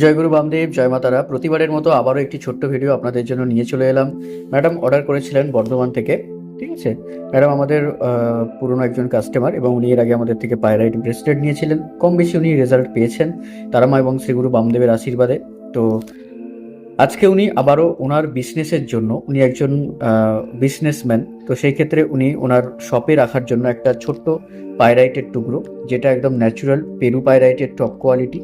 জয়গুরু বামদেব, জয় মা তারা। প্রতিবারের মতো আবারও একটি ছোট্ট ভিডিও আপনাদের জন্য নিয়ে চলে এলাম। ম্যাডাম অর্ডার করেছিলেন বর্ধমান থেকে, ঠিক আছে। ম্যাডাম আমাদের পুরনো একজন কাস্টমার এবং উনি এর আগে আমাদের থেকে পায়রাইট ব্রেসলেট নিয়েছিলেন। কম বেশি উনি রেজাল্ট পেয়েছেন তারামা এবং শ্রীগুরু বামদেবের আশীর্বাদে। তো আজকে উনি আবারও ওনার বিজনেসের জন্য, উনি একজন বিজনেসম্যান, তো সেই ক্ষেত্রে উনি ওনার শপে রাখার জন্য একটা ছোট্ট পায়রাইটের টুকরো, যেটা একদম ন্যাচুরাল পেরু পায়রাইটের টপ কোয়ালিটি,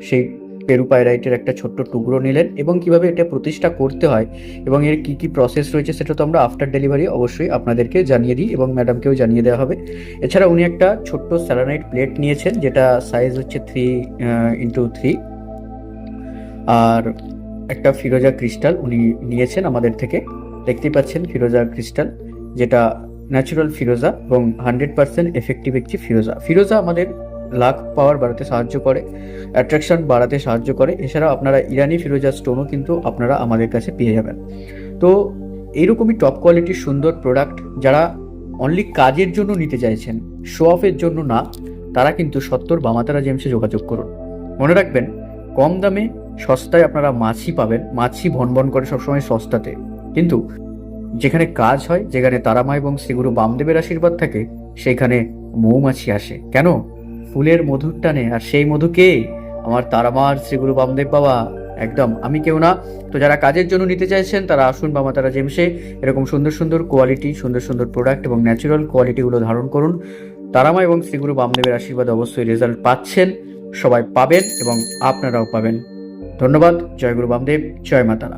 সেই পেরু পায়রাইটের একটা ছোট্ট টুকরো নিলেন এবং কিভাবে এটা প্রতিষ্ঠা করতে হয় এবং এর কি কি প্রসেস রয়েছে সেটা তো আমরা আফটার ডেলিভারি অবশ্যই আপনাদেরকে জানিয়ে দিই এবং ম্যাডামকেও জানিয়ে দেওয়া হবে। এছাড়া উনি একটা ছোট্ট স্যালানাইট প্লেট নিয়েছেন, যেটা সাইজ হচ্ছে 3x3, আর একটা ফিরোজা ক্রিস্টাল উনি নিয়েছেন আমাদের থেকে। দেখতেই পাচ্ছেন ফিরোজা ক্রিস্টাল, যেটা ন্যাচুরাল ফিরোজা এবং 100% এফেক্টিভ একটি ফিরোজা। ফিরোজা আমাদের লাক পাওয়ার বাড়াতে সাহায্য করে, অ্যাট্রাকশন বাড়াতে সাহায্য করে। এছাড়াও আপনারা ইরানি ফিরোজা স্টোনও কিন্তু আপনারা আমাদের কাছে পেয়ে যাবেন। তো এইরকমই টপ কোয়ালিটির সুন্দর প্রোডাক্ট যারা অনলি কাজের জন্য নিতে চাইছেন, শো অফের জন্য না, তারা কিন্তু 70 বামাতারা জেমসে যোগাযোগ করুন। মনে রাখবেন, কম দামে সস্তায় আপনারা মাছি পাবেন। মাছি ভনভন করে সবসময় সস্তাতে, কিন্তু যেখানে কাজ হয়, যেখানে তারামা এবং শ্রীগুরু বামদেবের আশীর্বাদ থাকে, সেখানে মৌমাছি আসে কেন? ফুলের মধুর টানে। আর সেই মধুকে আমার তারামা আর শ্রীগুরু বামদেব বাবা, একদম আমি কেউ না। তো যারা কাজের জন্য নিতে চাইছেন তারা আসুন বামাতারা জেমসে। এরকম সুন্দর সুন্দর কোয়ালিটি, সুন্দর সুন্দর প্রোডাক্ট এবং ন্যাচারাল কোয়ালিটিগুলো ধারণ করুন। তারামা এবং শ্রীগুরু বামদেবের আশীর্বাদ অবশ্যই রেজাল্ট পাচ্ছেন, সবাই পাবেন এবং আপনারাও পাবেন। ধন্যবাদ। জয় গুরু বামদেব, জয় মা তারা।